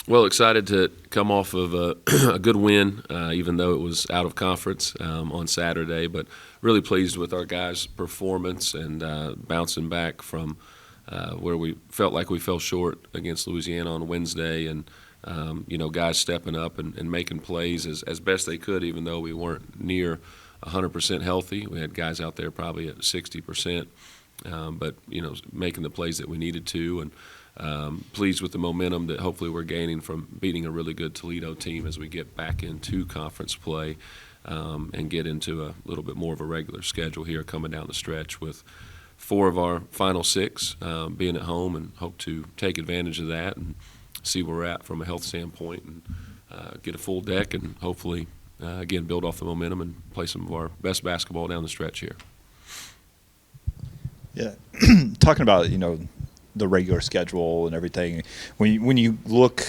Well, excited to come off of a good win, even though it was out of conference on Saturday. But really pleased with our guys' performance and bouncing back from where we felt like we fell short against Louisiana on Wednesday. And, guys stepping up and making plays as best they could, even though we weren't near 100% healthy. We had guys out there probably at 60%, but, making the plays that we needed to. And pleased with the momentum that hopefully we're gaining from beating a really good Toledo team as we get back into conference play and get into a little bit more of a regular schedule here coming down the stretch with 4 of our final 6 being at home, and hope to take advantage of that and see where we're at from a health standpoint and get a full deck and hopefully, again, build off the momentum and play some of our best basketball down the stretch here. Yeah, talking about, the regular schedule and everything, when you look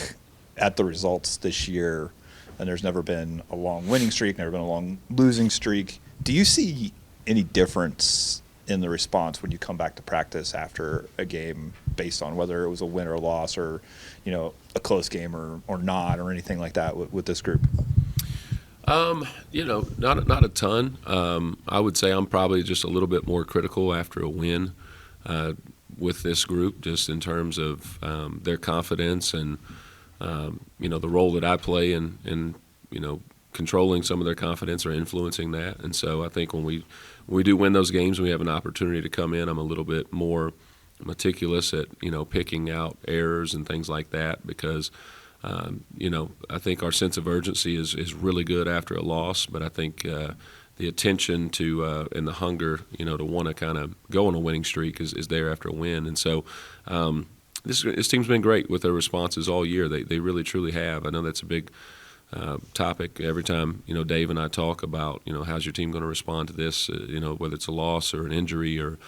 at the results this year, and there's never been a long winning streak, never been a long losing streak, do you see any difference in the response when you come back to practice after a game based on whether it was a win or a loss, or a close game or not, or anything like that with this group? Not a ton. I would say I'm probably just a little bit more critical after a win with this group, just in terms of their confidence and the role that I play in controlling some of their confidence or influencing that. And so I think when we do win those games, we have an opportunity to come in. I'm a little bit more meticulous at picking out errors and things like that, because I think our sense of urgency is really good after a loss, but I think the attention to and the hunger, to want to kind of go on a winning streak is there after a win. And so this team's been great with their responses all year. They really, truly have. I know that's a big topic every time, Dave and I talk about, how's your team going to respond to this, whether it's a loss or an injury or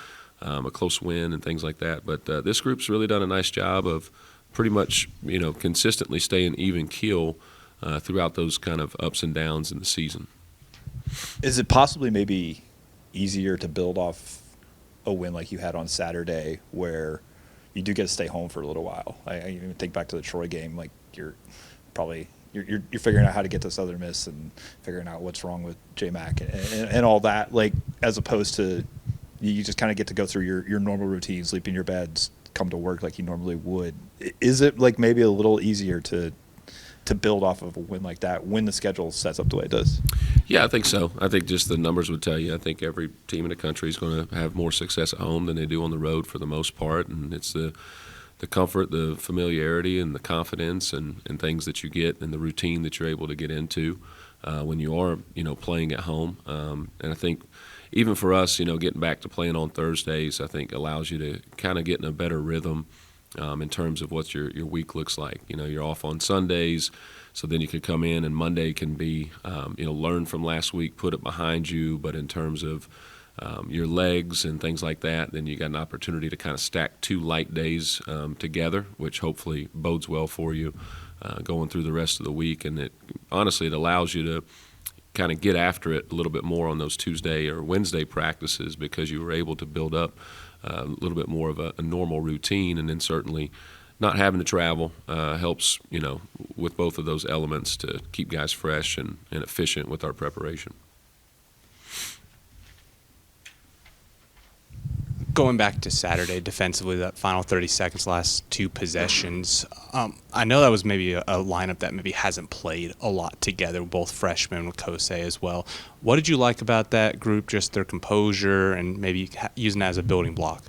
a close win and things like that. But this group's really done a nice job of pretty much, consistently staying even keel throughout those kind of ups and downs in the season. Is it possibly maybe easier to build off a win like you had on Saturday, where you do get to stay home for a little while? I even think back to the Troy game, like you're figuring out how to get to Southern Miss and figuring out what's wrong with J-Mac and all that, like, as opposed to you just kind of get to go through your normal routine, sleep in your beds, come to work like you normally would. Is it like maybe a little easier to build off of a win like that when the schedule sets up the way it does? Yeah, I think so. I think just the numbers would tell you. I think every team in the country is going to have more success at home than they do on the road for the most part, and it's the comfort, the familiarity, and the confidence and things that you get, and the routine that you're able to get into when you are playing at home. And I think even for us, getting back to playing on Thursdays, I think allows you to kind of get in a better rhythm in terms of what your week looks like. You're off on Sundays, so then you could come in, and Monday can be, learn from last week, put it behind you. But in terms of your legs and things like that, then you got an opportunity to kind of stack 2 light days together, which hopefully bodes well for you going through the rest of the week. And it allows you to kind of get after it a little bit more on those Tuesday or Wednesday practices, because you were able to build up a little bit more of a normal routine. And then certainly not having to travel helps, with both of those elements to keep guys fresh and efficient with our preparation. Going back to Saturday defensively, that final 30 seconds, last 2 possessions, I know that was maybe a lineup that maybe hasn't played a lot together, both freshmen with Kosei as well. What did you like about that group, just their composure and maybe using that as a building block?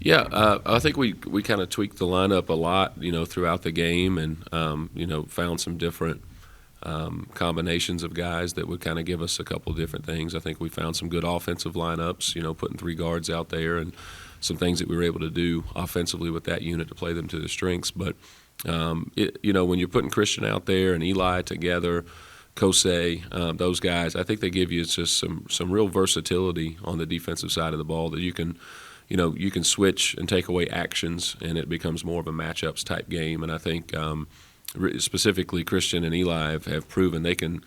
Yeah, I think we kind of tweaked the lineup a lot, throughout the game, and, found some different combinations of guys that would kind of give us a couple of different things. I think we found some good offensive lineups, putting 3 guards out there, and some things that we were able to do offensively with that unit to play them to their strengths. But, when you're putting Christian out there and Eli together, Kosei, those guys, I think they give you just some real versatility on the defensive side of the ball that you can switch and take away actions, and it becomes more of a matchups type game. And I think specifically Christian and Eli have proven they can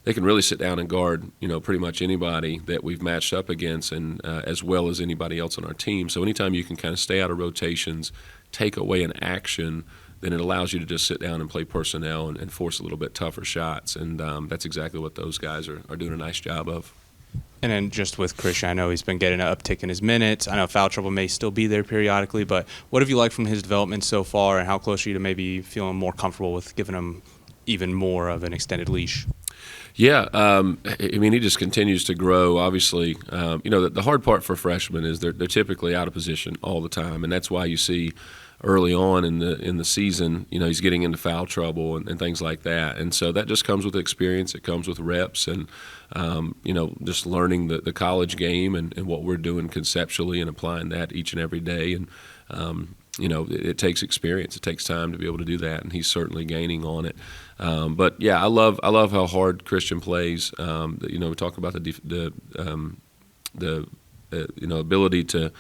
really sit down and guard pretty much anybody that we've matched up against, and as well as anybody else on our team. So anytime you can kind of stay out of rotations, take away an action then it allows you to just sit down and play personnel and force a little bit tougher shots. And that's exactly what those guys are doing a nice job of. And then just with Christian, I know he's been getting an uptick in his minutes. I know foul trouble may still be there periodically, but what have you liked from his development so far, and how close are you to maybe feeling more comfortable with giving him even more of an extended leash? Yeah, I mean, he just continues to grow. Obviously, the hard part for freshmen is they're typically out of position all the time, and that's why you see early on in the season, he's getting into foul trouble and things like that. And so that just comes with experience. It comes with reps and, just learning the college game and what we're doing conceptually and applying that each and every day. And, it takes experience. It takes time to be able to do that, and he's certainly gaining on it. But yeah, I love how hard Christian plays. We talk about the ability to.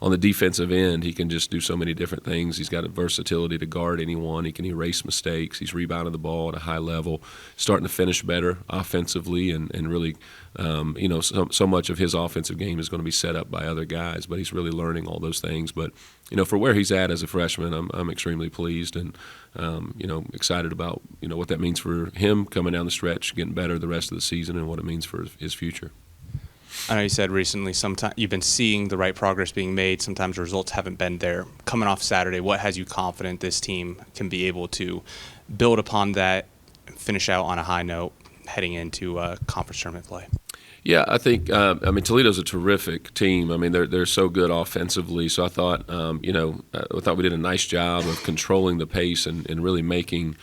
On the defensive end, he can just do so many different things. He's got a versatility to guard anyone. He can erase mistakes. He's rebounding the ball at a high level, starting to finish better offensively, and really, so much of his offensive game is going to be set up by other guys, but he's really learning all those things. But, for where he's at as a freshman, I'm extremely pleased and, excited about, what that means for him coming down the stretch, getting better the rest of the season, and what it means for his future. I know you said recently sometimes you've been seeing the right progress being made. Sometimes the results haven't been there. Coming off Saturday, what has you confident this team can be able to build upon that and finish out on a high note heading into conference tournament play? Yeah, I think Toledo's a terrific team. I mean, they're so good offensively. So I thought we did a nice job of controlling the pace and really making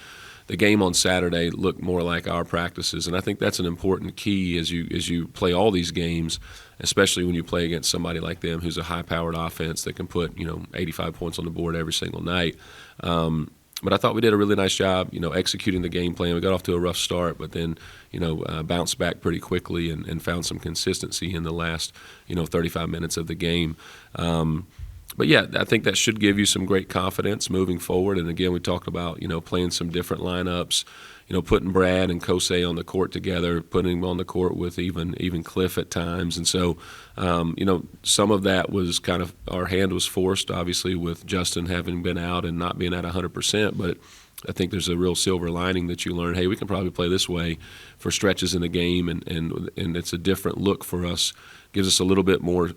the game on Saturday looked more like our practices, and I think that's an important key as you play all these games, especially when you play against somebody like them who's a high-powered offense that can put 85 points on the board every single night. But I thought we did a really nice job, executing the game plan. We got off to a rough start, but then bounced back pretty quickly and found some consistency in the last 35 minutes of the game. But yeah, I think that should give you some great confidence moving forward. And again, we talked about playing some different lineups, putting Brad and Kosei on the court together, putting him on the court with even Cliff at times. And so, some of that was kind of our hand was forced, obviously, with Justin having been out and not being at 100%. But I think there's a real silver lining that you learn. Hey, we can probably play this way for stretches in the game, and it's a different look for us. Gives us a little bit more,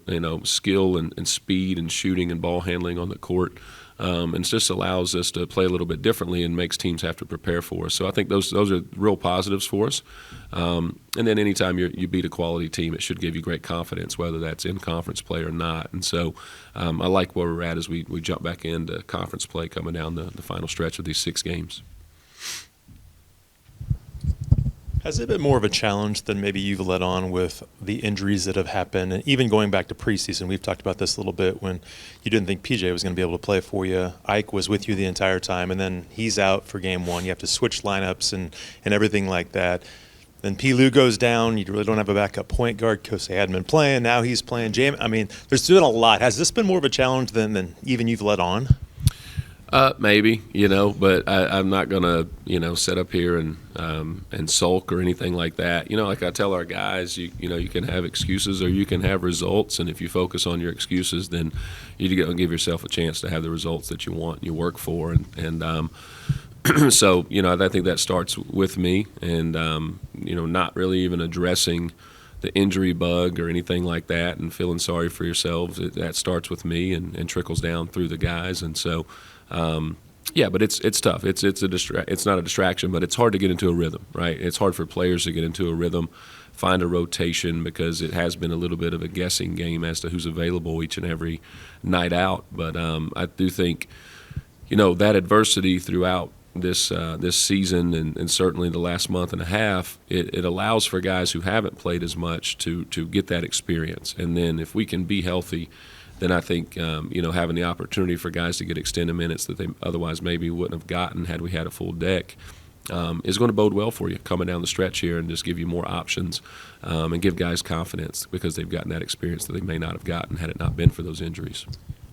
skill and speed and shooting and ball handling on the court, and it just allows us to play a little bit differently and makes teams have to prepare for us. So I think those are real positives for us. And then anytime you beat a quality team, it should give you great confidence, whether that's in conference play or not. And so I like where we're at as we jump back into conference play coming down the final stretch of these 6 games. Has it been more of a challenge than maybe you've led on with the injuries that have happened? And even going back to preseason, we've talked about this a little bit when you didn't think PJ was going to be able to play for you. Ike was with you the entire time, and then he's out for game 1. You have to switch lineups and everything like that. Then P. goes down. You really don't have a backup point guard. Kosei hadn't been playing. Now he's playing. There's been a lot. Has this been more of a challenge than even you've led on? Maybe, but I'm not going to, sit up here and sulk or anything like that. Like I tell our guys, you can have excuses or you can have results, and if you focus on your excuses, then you're going to give yourself a chance to have the results that you want and you work for. And so, I think that starts with me and, not really even addressing the injury bug or anything like that and feeling sorry for yourselves. That starts with me and trickles down through the guys. And so, but it's tough. It's not a distraction, but it's hard to get into a rhythm, right? It's hard for players to get into a rhythm, find a rotation, because it has been a little bit of a guessing game as to who's available each and every night out. But I do think, that adversity throughout this season and certainly the last month and a half, it allows for guys who haven't played as much to get that experience. And then if we can be healthy, then I think having the opportunity for guys to get extended minutes that they otherwise maybe wouldn't have gotten had we had a full deck is going to bode well for you coming down the stretch here and just give you more options and give guys confidence because they've gotten that experience that they may not have gotten had it not been for those injuries.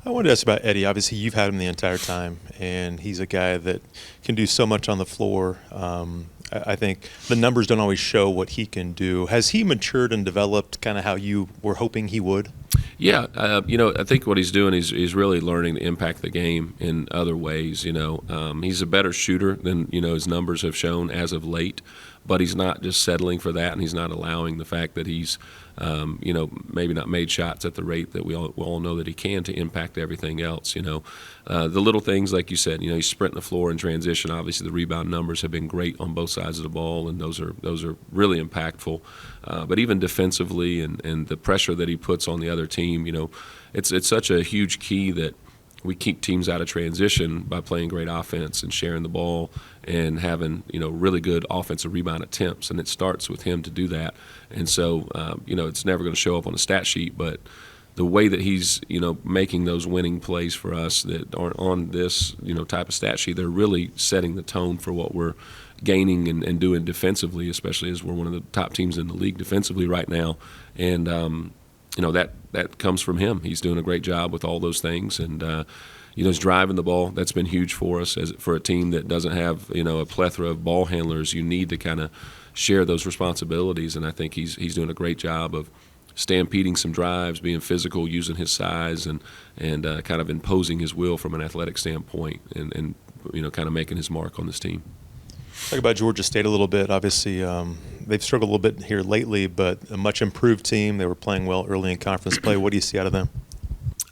I wanted to ask about Eddie. Obviously, you've had him the entire time, and he's a guy that can do so much on the floor. I think the numbers don't always show what he can do. Has he matured and developed kind of how you were hoping he would? Yeah, I think what he's doing is he's really learning to impact the game in other ways. He's a better shooter than his numbers have shown as of late, but he's not just settling for that, and he's not allowing the fact that he's, maybe not made shots at the rate that we all know that he can to impact everything else. The little things like you said, he's sprinting the floor in transition. Obviously, the rebound numbers have been great on both sides of the ball, and those are really impactful. But even defensively, and the pressure that he puts on the other team, it's such a huge key that we keep teams out of transition by playing great offense and sharing the ball and having really good offensive rebound attempts, and it starts with him to do that. And so it's never going to show up on a stat sheet, but the way that he's making those winning plays for us that aren't on this type of stat sheet, they're really setting the tone for what we're gaining and doing defensively, especially as we're one of the top teams in the league defensively right now. And that comes from him. He's doing a great job with all those things, and he's driving the ball. That's been huge for us for a team that doesn't have a plethora of ball handlers. You need to kind of share those responsibilities, and I think he's doing a great job of stampeding some drives, being physical, using his size, and kind of imposing his will from an athletic standpoint, and kind of making his mark on this team. Talk about Georgia State a little bit. Obviously, they've struggled a little bit here lately, but a much improved team. They were playing well early in conference play. What do you see out of them?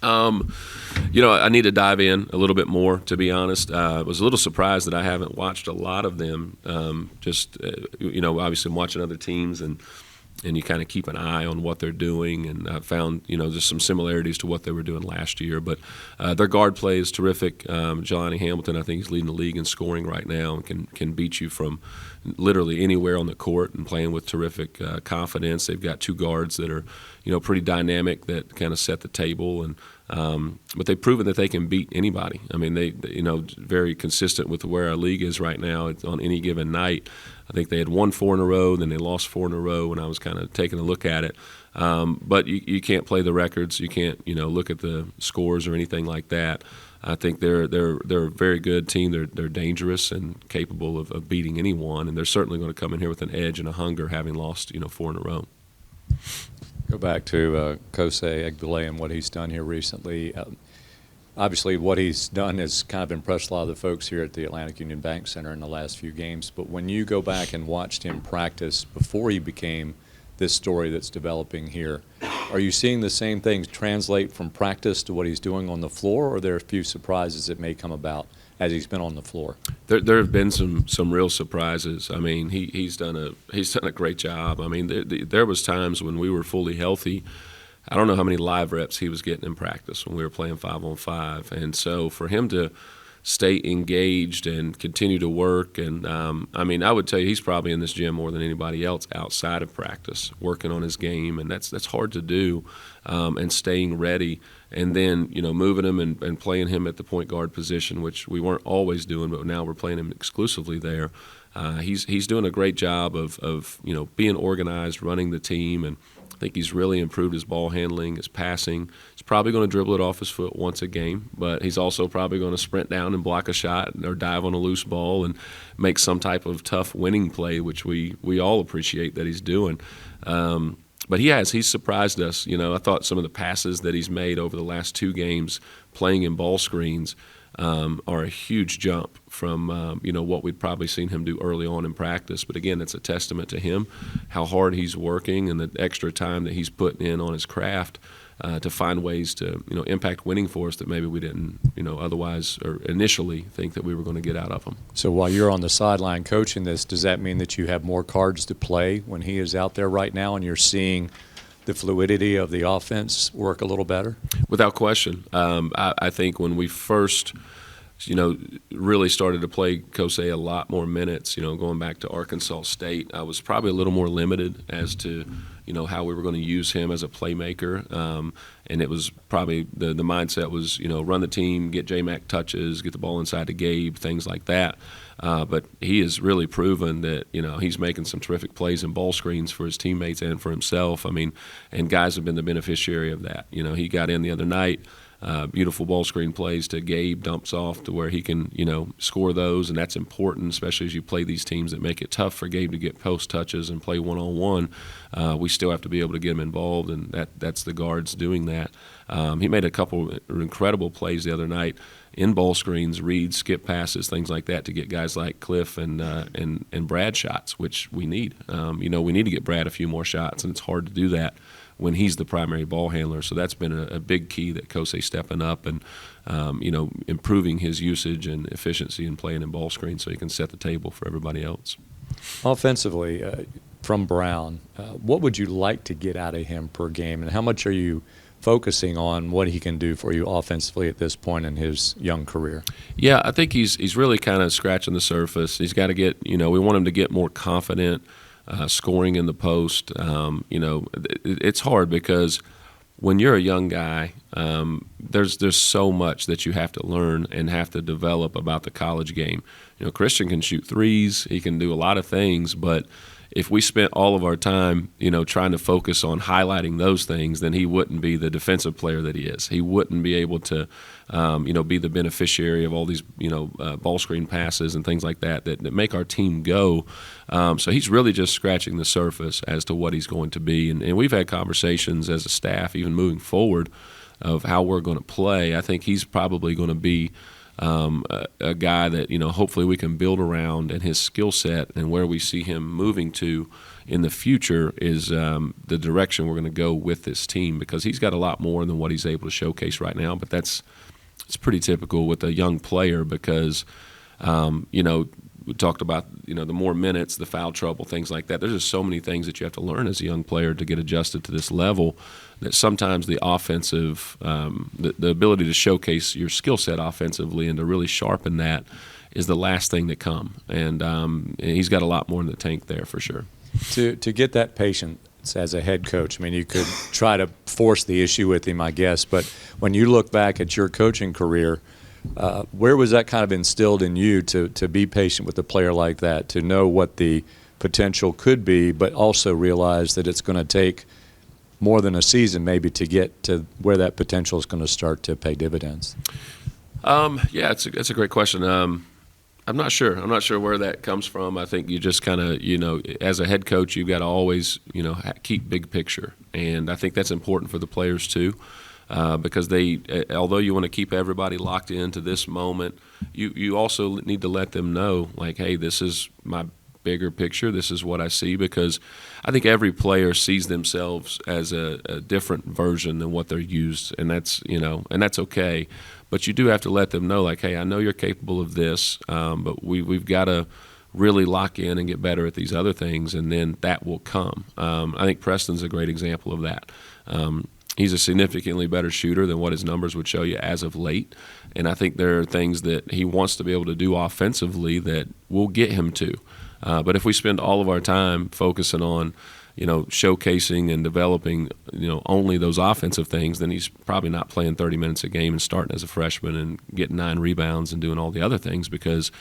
I need to dive in a little bit more, to be honest. I was a little surprised that I haven't watched a lot of them. Obviously I'm watching other teams, and you kind of keep an eye on what they're doing, and I found, there's some similarities to what they were doing last year. But their guard play is terrific. Jelani Hamilton, I think he's leading the league in scoring right now and can beat you from literally anywhere on the court and playing with terrific confidence. They've got two guards that are, pretty dynamic that kind of set the table, and but they've proven that they can beat anybody. I mean, they very consistent with where our league is right now. It's on any given night. I think they had won 4 in a row, then they lost 4 in a row, and I was kind of taking a look at it. But you can't play the records. You can't, look at the scores or anything like that. I think they're a very good team. They're dangerous and capable of beating anyone, and they're certainly going to come in here with an edge and a hunger, having lost 4 in a row. Go back to Kosei Egbule and what he's done here recently. Obviously, what he's done has kind of impressed a lot of the folks here at the Atlantic Union Bank Center in the last few games. But when you go back and watched him practice before he became this story that's developing here, are you seeing the same things translate from practice to what he's doing on the floor, or are there a few surprises that may come about as he's been on the floor? There have been some real surprises. I mean, he's done a great job. I mean, there was times when we were fully healthy. I don't know how many live reps he was getting in practice when we were playing 5-on-5, and so for him to stay engaged and continue to work, and I would tell you he's probably in this gym more than anybody else outside of practice, working on his game, and that's hard to do, and staying ready, and then moving him and playing him at the point guard position, which we weren't always doing, but now we're playing him exclusively there. He's doing a great job of being organized, running the team, and I think he's really improved his ball handling, his passing. He's probably going to dribble it off his foot once a game, but he's also probably going to sprint down and block a shot or dive on a loose ball and make some type of tough winning play, which we all appreciate that he's doing. But he's surprised us. I thought some of the passes that he's made over the last 2 games playing in ball screens are a huge jump from what we'd probably seen him do early on in practice. But again, it's a testament to him, how hard he's working and the extra time that he's putting in on his craft to find ways to impact winning for us that maybe we didn't otherwise or initially think that we were going to get out of him. So while you're on the sideline coaching this, does that mean that you have more cards to play when he is out there right now, and you're seeing the fluidity of the offense work a little better? Without question. I think when we first, really started to play Kosei a lot more minutes, going back to Arkansas State, I was probably a little more limited as to, how we were going to use him as a playmaker. And it was probably the mindset was, run the team, get J-Mac touches, get the ball inside to Gabe, things like that. But he has really proven that, he's making some terrific plays and ball screens for his teammates and for himself. I mean, and guys have been the beneficiary of that. He got in the other night. beautiful ball screen plays to Gabe, dumps off to where he can, score those, and that's important, especially as you play these teams that make it tough for Gabe to get post touches and play one-on-one. We still have to be able to get him involved, and that's the guards doing that. He made a couple incredible plays the other night in ball screens, reads, skip passes, things like that to get guys like Cliff and Brad shots, which we need. We need to get Brad a few more shots, and it's hard to do that when he's the primary ball handler. So that's been a big key that Kosei stepping up and, improving his usage and efficiency in playing in ball screen so he can set the table for everybody else. Offensively, from Brown, what would you like to get out of him per game, and how much are you focusing on what he can do for you offensively at this point in his young career? Yeah, I think he's really kind of scratching the surface. He's got to get, we want him to get more confident scoring in the post. It's hard because when you're a young guy, there's so much that you have to learn and have to develop about the college game. Christian can shoot threes, he can do a lot of things, but if we spent all of our time, trying to focus on highlighting those things, then he wouldn't be the defensive player that he is. He wouldn't be able to, be the beneficiary of all these, ball screen passes and things like that make our team go. So he's really just scratching the surface as to what he's going to be. And we've had conversations as a staff, even moving forward, of how we're going to play. I think he's probably going to be a guy that hopefully we can build around, and his skill set and where we see him moving to in the future is the direction we're going to go with this team, because he's got a lot more than what he's able to showcase right now. But it's pretty typical with a young player because we talked about the more minutes, the foul trouble, things like that. There's just so many things that you have to learn as a young player to get adjusted to this level, that sometimes the offensive, the ability to showcase your skill set offensively and to really sharpen that is the last thing to come. And he's got a lot more in the tank there for sure. To get that patience as a head coach, I mean, you could try to force the issue with him, I guess, but when you look back at your coaching career, where was that kind of instilled in you to be patient with a player like that, to know what the potential could be, but also realize that it's going to take more than a season maybe to get to where that potential is going to start to pay dividends? Yeah, it's a great question. I'm not sure. I'm not sure where that comes from. I think you just kind of, as a head coach, you've got to always, keep big picture. And I think that's important for the players too. Because although you want to keep everybody locked into this moment, you also need to let them know, like, hey, this is my bigger picture. This is what I see, because I think every player sees themselves as a different version than what they're used, and that's okay. But you do have to let them know, like, hey, I know you're capable of this, but we've got to really lock in and get better at these other things, and then that will come. I think Preston's a great example of that. He's a significantly better shooter than what his numbers would show you as of late. And I think there are things that he wants to be able to do offensively that will get him to. But if we spend all of our time focusing on, showcasing and developing, only those offensive things, then he's probably not playing 30 minutes a game and starting as a freshman and getting 9 rebounds and doing all the other things, because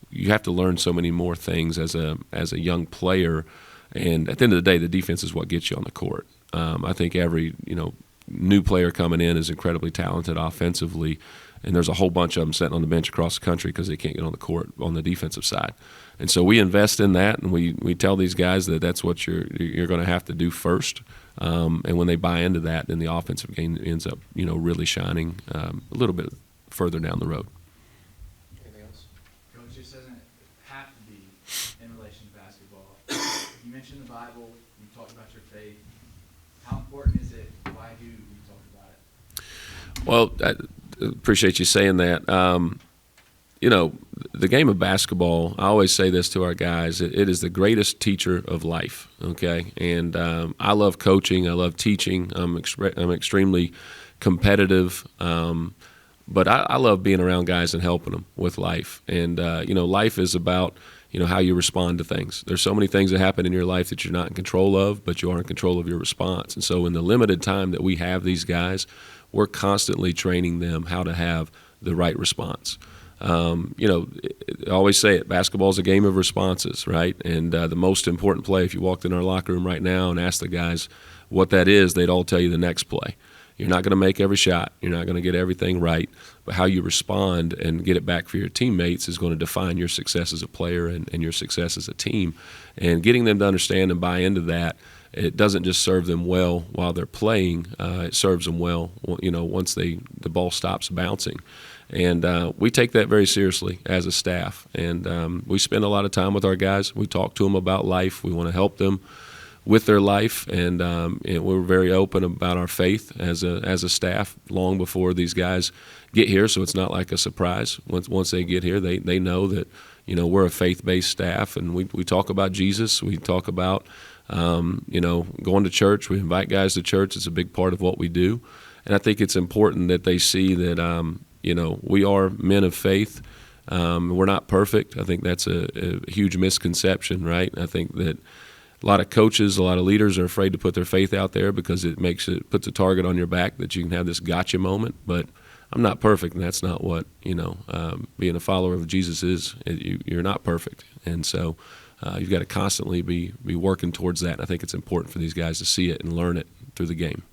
you have to learn so many more things as a young player. And at the end of the day, the defense is what gets you on the court. I think every new player coming in is incredibly talented offensively, and there's a whole bunch of them sitting on the bench across the country because they can't get on the court on the defensive side. And so we invest in that, and we tell these guys that that's what you're going to have to do first. And when they buy into that, then the offensive game ends up really shining a little bit further down the road. Anything else? Coach, this doesn't have to be in relation to basketball. You mentioned the Bible. You talked about your faith. How important is it? Why do you talk about it? Well, I appreciate you saying that. The game of basketball, I always say this to our guys, it is the greatest teacher of life, okay? And I love coaching. I love teaching. I'm extremely competitive. But I love being around guys and helping them with life. And, life is about how you respond to things. There's so many things that happen in your life that you're not in control of, but you are in control of your response. And so in the limited time that we have these guys, we're constantly training them how to have the right response. I always say it, basketball is a game of responses, right? And the most important play, if you walked in our locker room right now and asked the guys what that is, they'd all tell you the next play. You're not going to make every shot. You're not going to get everything right. But how you respond and get it back for your teammates is going to define your success as a player and your success as a team. And getting them to understand and buy into that, it doesn't just serve them well while they're playing. It serves them well, once the ball stops bouncing. And we take that very seriously as a staff. And we spend a lot of time with our guys. We talk to them about life. We want to help them with their life, and we're very open about our faith as a staff long before these guys get here. So it's not like a surprise. Once they get here, they know that we're a faith-based staff, and we talk about Jesus. We talk about going to church. We invite guys to church. It's a big part of what we do, and I think it's important that they see that we are men of faith. We're not perfect. I think that's a huge misconception, right? I think that a lot of coaches, a lot of leaders are afraid to put their faith out there because it puts a target on your back that you can have this gotcha moment. But I'm not perfect, and that's not what being a follower of Jesus is. You're not perfect, and so you've got to constantly be working towards that. And I think it's important for these guys to see it and learn it through the game.